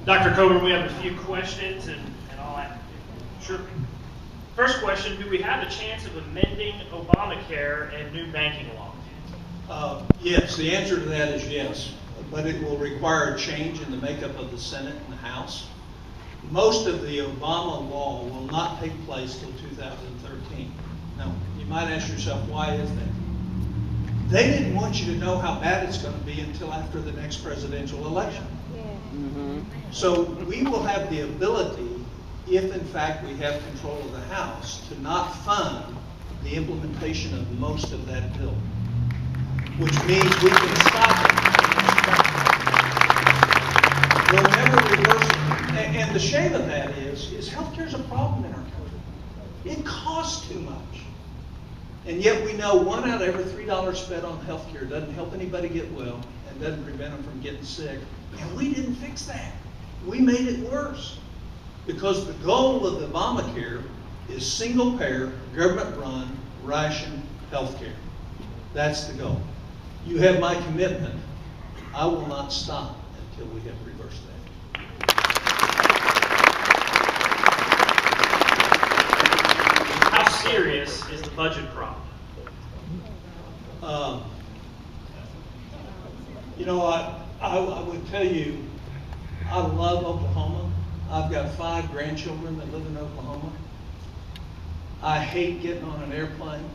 Dr. Coburn, we have a few questions, and I'll ask. Sure. First question, do we have a chance of amending Obamacare and new banking law? Yes, the answer to that is yes, but it will require a change in the makeup of the Senate and the House. Most of the Obama law will not take place till 2013. Now, you might ask yourself, why is that? They didn't want you to know how bad it's going to be until after the next presidential election. So we will have the ability, if in fact we have control of the House, to not fund the implementation of most of that bill, which means we can stop it. We'll never reverse it. And the shame of that is healthcare is a problem in our country. It costs too much. And yet we know $1 out of every $3 spent on healthcare doesn't help anybody get well and doesn't prevent them from getting sick. And we didn't fix that. We made it worse. Because the goal of Obamacare is single payer, government run, ration healthcare. That's the goal. You have my commitment. I will not stop until we have reversed that. How serious is the budget problem? You know, I would tell you, I love Oklahoma. I've got 5 grandchildren that live in Oklahoma. I hate getting on an airplane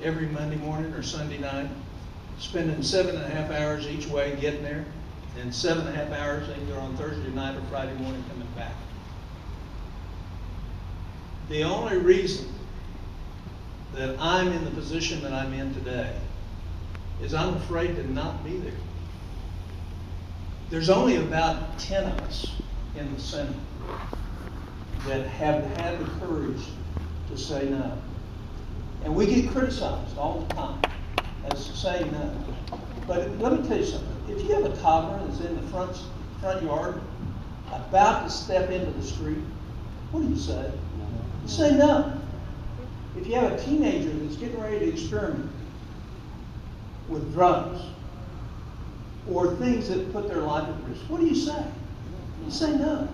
every Monday morning or Sunday night, spending 7.5 hours each way getting there, and 7.5 hours either on Thursday night or Friday morning coming back. The only reason that I'm in the position that I'm in today is I'm afraid to not be there. There's only about 10 of us in the Senate that have had the courage to say no. And we get criticized all the time as saying no. But let me tell you something. If you have a toddler that's in the front yard about to step into the street, what do you say? You say no. If you have a teenager that's getting ready to experiment with drugs or things that put their life at risk, what do you say? You say no.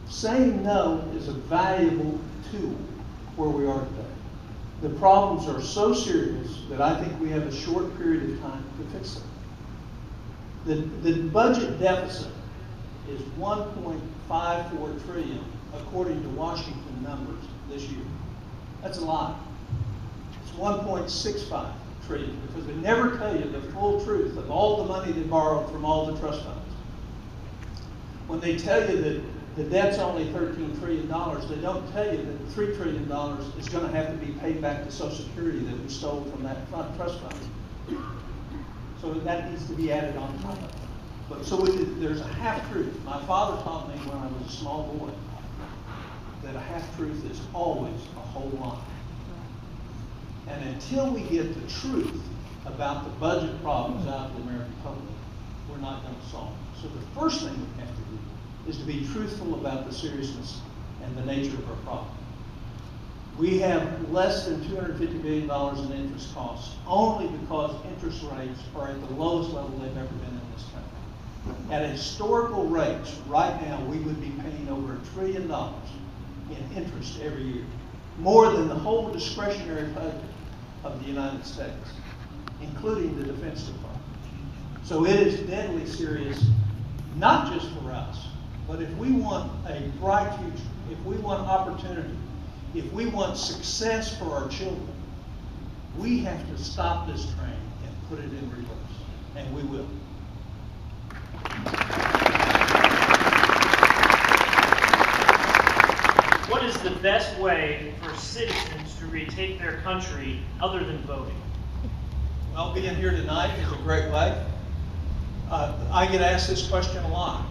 Saying no is a valuable tool where we are today. The problems are so serious that I think we have a short period of time to fix them. The budget deficit is $1.54 trillion according to Washington numbers this year. That's a lot. It's $1.65 trillion because they never tell you the full truth of all the money they borrowed from all the trust funds. When they tell you that the debt's only $13 trillion, they don't tell you that $3 trillion is going to have to be paid back to Social Security that we stole from that trust fund. So that needs to be added on top of it. But so there's a half-truth. My father taught me when I was a small boy that a half-truth is always a whole lie. And until we get the truth about the budget problems out in the American public, we're not going to solve them. So the first thing we have to do is to be truthful about the seriousness and the nature of our problem. We have less than $250 billion in interest costs only because interest rates are at the lowest level they've ever been in this country. At historical rates, right now, we would be paying over $1 trillion in interest every year, more than the whole discretionary budget of the United States, including the Defense Department. So it is deadly serious, not just for us, but if we want a bright future, if we want opportunity, if we want success for our children, we have to stop this train and put it in reverse, and we will. What is the best way for citizens to retake their country other than voting? Well, being here tonight is a great way. I get asked this question a lot.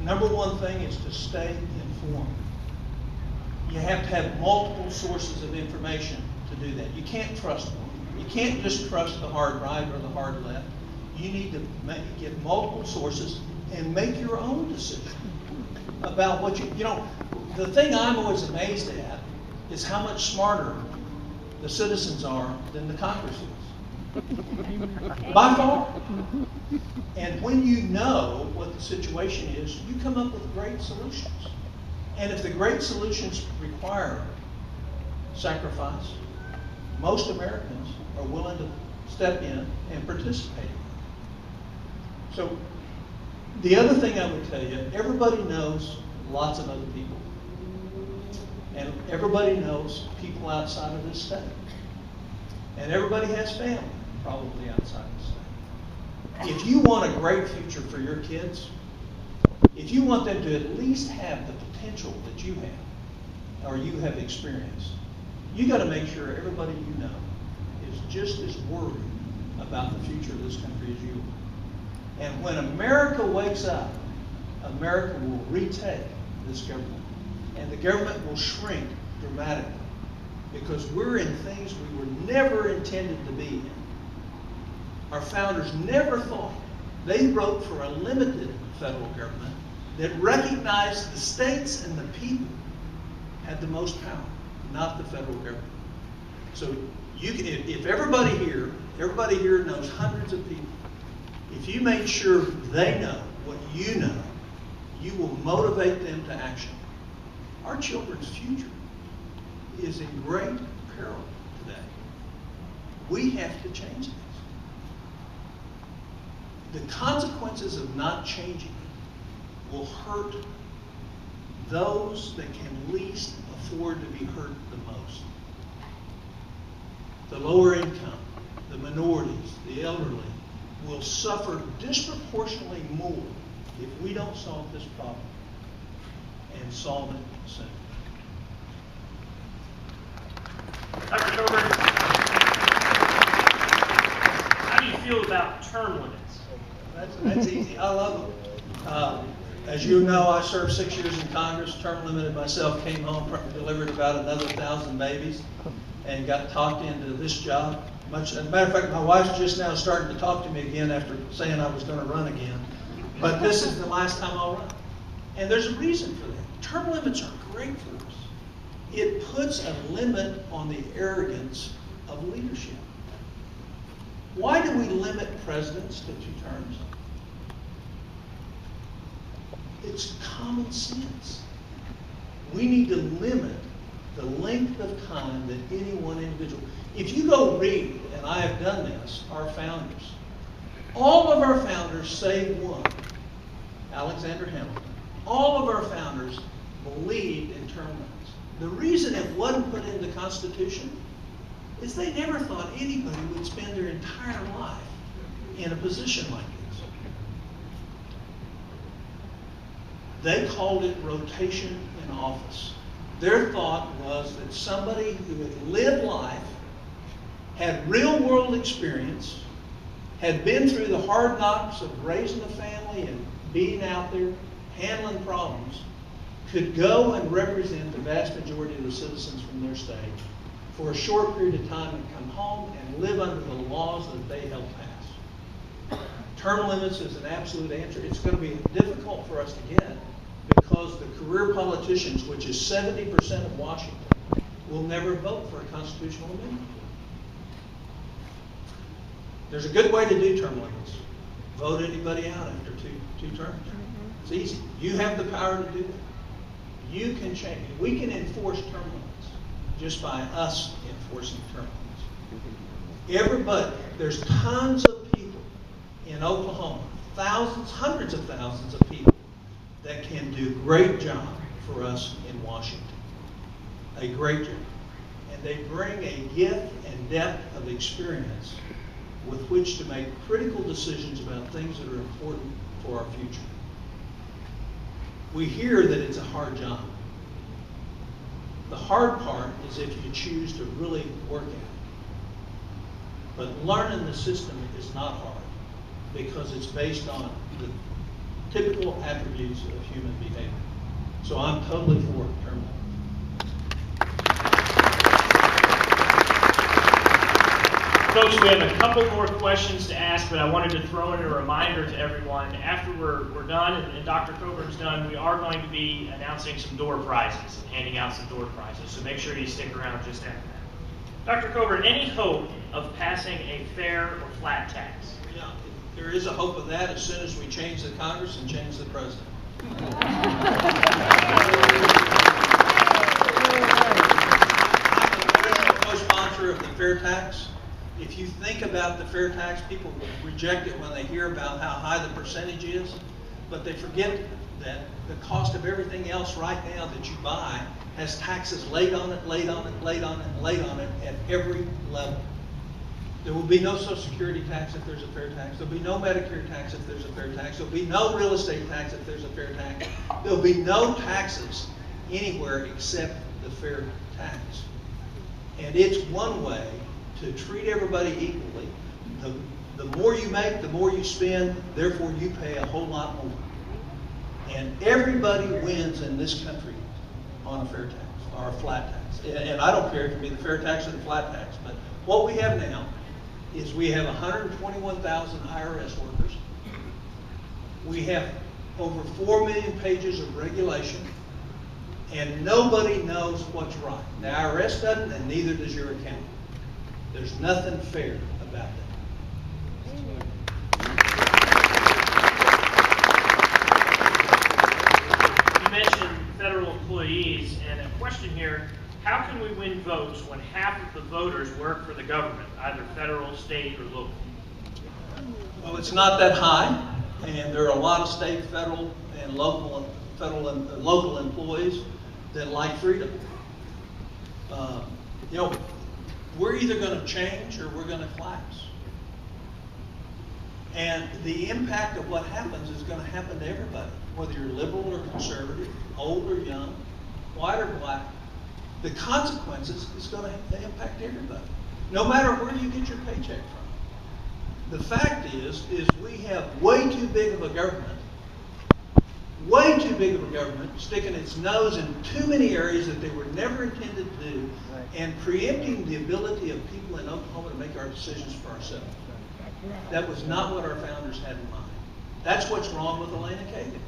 Number one thing is to stay informed. You have to have multiple sources of information to do that. You can't trust them. You can't just trust the hard right or the hard left. You need to get multiple sources and make your own decision about what you know. The thing I'm always amazed at is how much smarter the citizens are than the Congress is. By far. And when you know what the situation is, you come up with great solutions. And if the great solutions require sacrifice, most Americans are willing to step in and participate. So the other thing I would tell you, everybody knows lots of other people. And everybody knows people outside of this state. And everybody has family probably outside of the state. If you want a great future for your kids, if you want them to at least have the potential that you have, or you have experienced, you got to make sure everybody you know is just as worried about the future of this country as you are. And when America wakes up, America will retake this government. And the government will shrink dramatically because we're in things we were never intended to be in. Our founders never thought. They wrote for a limited federal government that recognized the states and the people had the most power, not the federal government. So you can, if everybody here knows hundreds of people, if you make sure they know what you know, you will motivate them to action. Our children's future is in great peril today. We have to change this. The consequences of not changing it will hurt those that can least afford to be hurt the most. The lower income, the minorities, the elderly will suffer disproportionately more if we don't solve this problem and solve it soon. Dr. Coburn, how do you feel about term limits? That's easy. I love them. As you know, I served 6 years in Congress, term limited myself, came home, delivered about another 1,000 babies, and got talked into this job. As a matter of fact, my wife's just now starting to talk to me again after saying I was going to run again. But this is the last time I'll run. And there's a reason for that. Term limits are great for us. It puts a limit on the arrogance of leadership. Why do we limit presidents to 2 terms? It's common sense. We need to limit the length of time that any one individual. If you go read, and I have done this, our founders, all of our founders, save one, Alexander Hamilton, all of our founders believed in term limits. The reason it wasn't put in the Constitution is they never thought anybody would spend their entire life in a position like this. They called it rotation in office. Their thought was that somebody who had lived life, had real world experience, had been through the hard knocks of raising a family and being out there, handling problems, could go and represent the vast majority of the citizens from their state for a short period of time and come home and live under the laws that they helped pass. Term limits is an absolute answer. It's going to be difficult for us to get because the career politicians, which is 70% of Washington, will never vote for a constitutional amendment. There's a good way to do term limits. Vote anybody out after two terms. It's easy. You have the power to do that. You can change. We can enforce term limits just by us enforcing term limits. Everybody, there's tons of people in Oklahoma, thousands, hundreds of thousands of people that can do a great job for us in Washington. A great job. And they bring a gift and depth of experience with which to make critical decisions about things that are important for our future. We hear that it's a hard job. The hard part is if you choose to really work at it. But learning the system is not hard because it's based on the typical attributes of human behavior. So I'm totally for term limits. Folks, we have a couple more questions to ask, but I wanted to throw in a reminder to everyone. After we're done and Dr. Coburn's done, we are going to be announcing some door prizes and handing out some door prizes. So make sure you stick around just after that. Dr. Coburn, any hope of passing a fair or flat tax? Yeah, there is a hope of that as soon as we change the Congress and change the president. I'm the original co-sponsor of the fair tax. If you think about the fair tax, people reject it when they hear about how high the percentage is, but they forget that the cost of everything else right now that you buy has taxes laid on it, laid on it, laid on it, and laid on it at every level. There will be no Social Security tax if there's a fair tax. There'll be no Medicare tax if there's a fair tax. There'll be no real estate tax if there's a fair tax. There'll be no taxes anywhere except the fair tax. And it's one way to treat everybody equally. The more you make, the more you spend, therefore you pay a whole lot more. And everybody wins in this country on a fair tax or a flat tax. And I don't care, it can be the fair tax or the flat tax, but what we have now is we have 121,000 IRS workers. We have over 4 million pages of regulation, and nobody knows what's right. The IRS doesn't, and neither does your accountant. There's nothing fair about that. You mentioned federal employees, and a question here: how can we win votes when half of the voters work for the government, either federal, state, or local? Well, it's not that high, and there are a lot of state, federal, and local employees that like freedom. You know, we're either going to change or we're going to collapse. And the impact of what happens is going to happen to everybody, whether you're liberal or conservative, old or young, white or black. The consequences is going to impact everybody, no matter where you get your paycheck from. The fact is we have way too big of a government, sticking its nose in too many areas that they were never intended to do, and preempting the ability of people in Oklahoma to make our decisions for ourselves. That was not what our founders had in mind. That's what's wrong with Elena Kagan.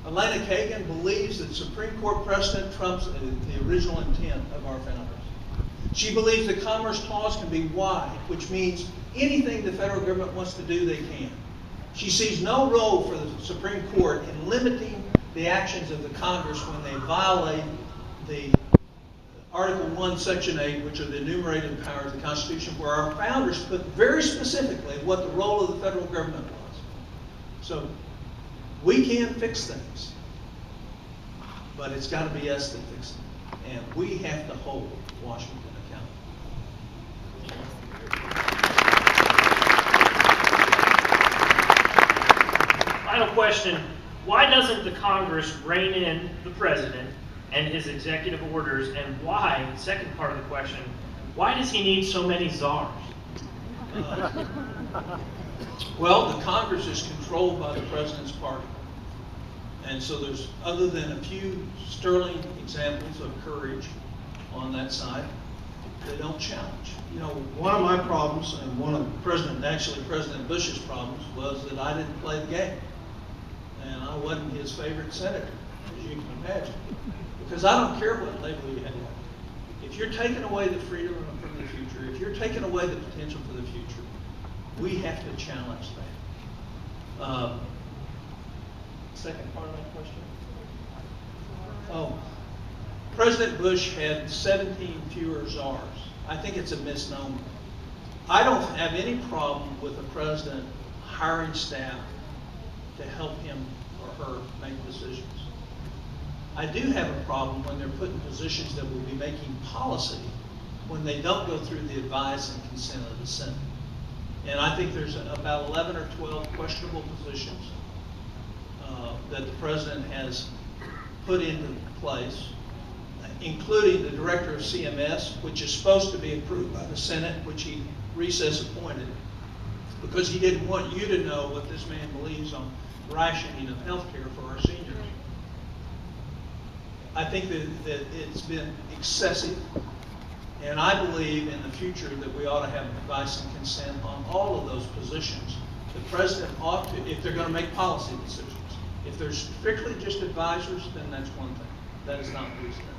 Elena Kagan believes that Supreme Court precedent trumps the original intent of our founders. She believes the Commerce Clause can be wide, which means anything the federal government wants to do, they can. She sees no role for the Supreme Court in limiting the actions of the Congress when they violate the Article 1, Section 8, which are the enumerated powers of the Constitution, where our founders put very specifically what the role of the federal government was. So we can fix things, but it's got to be us that fix them. And we have to hold Washington accountable. Final question: why doesn't the Congress rein in the president and his executive orders, and why, second part of the question, why does he need so many czars? Well, the Congress is controlled by the president's party. And so there's, other than a few sterling examples of courage on that side, they don't challenge. You know, one of my problems, and one of President Bush's problems, was that I didn't play the game. And I wasn't his favorite senator, as you can imagine. Because I don't care what label you have. If you're taking away the freedom from the future, if you're taking away the potential for the future, we have to challenge that. Second part of that question? Oh, President Bush had 17 fewer czars. I think it's a misnomer. I don't have any problem with the president hiring staff to help him or her make decisions. I do have a problem when they're put in positions that will be making policy when they don't go through the advice and consent of the Senate. And I think there's about 11 or 12 questionable positions that the president has put into place, including the director of CMS, which is supposed to be approved by the Senate, which he recess appointed, because he didn't want you to know what this man believes on rationing of health care for our seniors. I think that it's been excessive, and I believe in the future that we ought to have advice and consent on all of those positions. The president ought to, if they're going to make policy decisions. If they're strictly just advisors, then that's one thing. That is not reasonable.